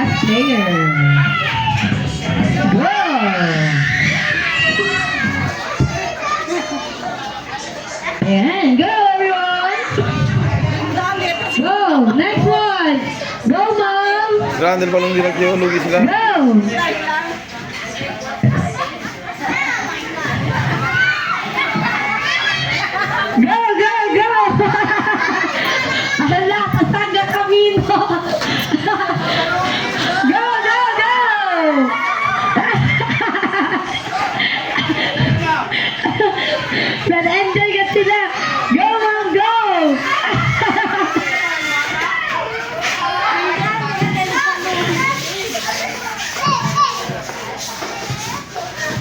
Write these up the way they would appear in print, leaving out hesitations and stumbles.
last player. Go! Ayan, go everyone! Go! Next one! Go, mom! Grande balong di lagi lugi sila. Go! Go, go, go! Ala, kasaga kami mo! Go, go, go! Pero enjoy ka sila! Go, mom, go!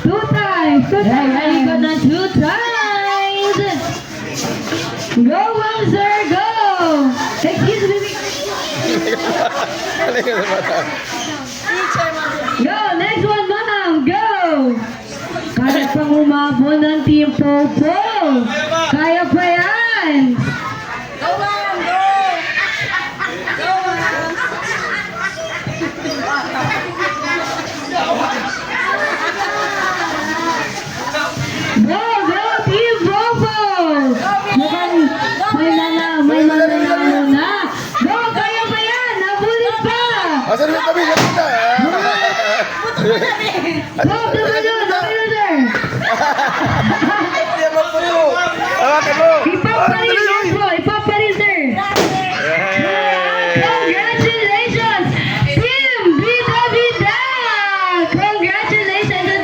Two times! Very good na 2 times! Go, mom, sir, go! Excuse me. Go, next one, ma'am, go! Kaya pang umabot ng Team Popo. Kaya pa yan. Go, ma'am! Go! Go, ma'am! Go, go, Team Popo! Mukhang may nanalo na. Go, kaya pa yan. Nabulin pa. Asan yung tabi? Ganita. Go, sir. Dia mo po yun. Awakan mo. Ipaparin po. Ipaparin, sir. Congratulations, Team Vida Vida! Congratulations, and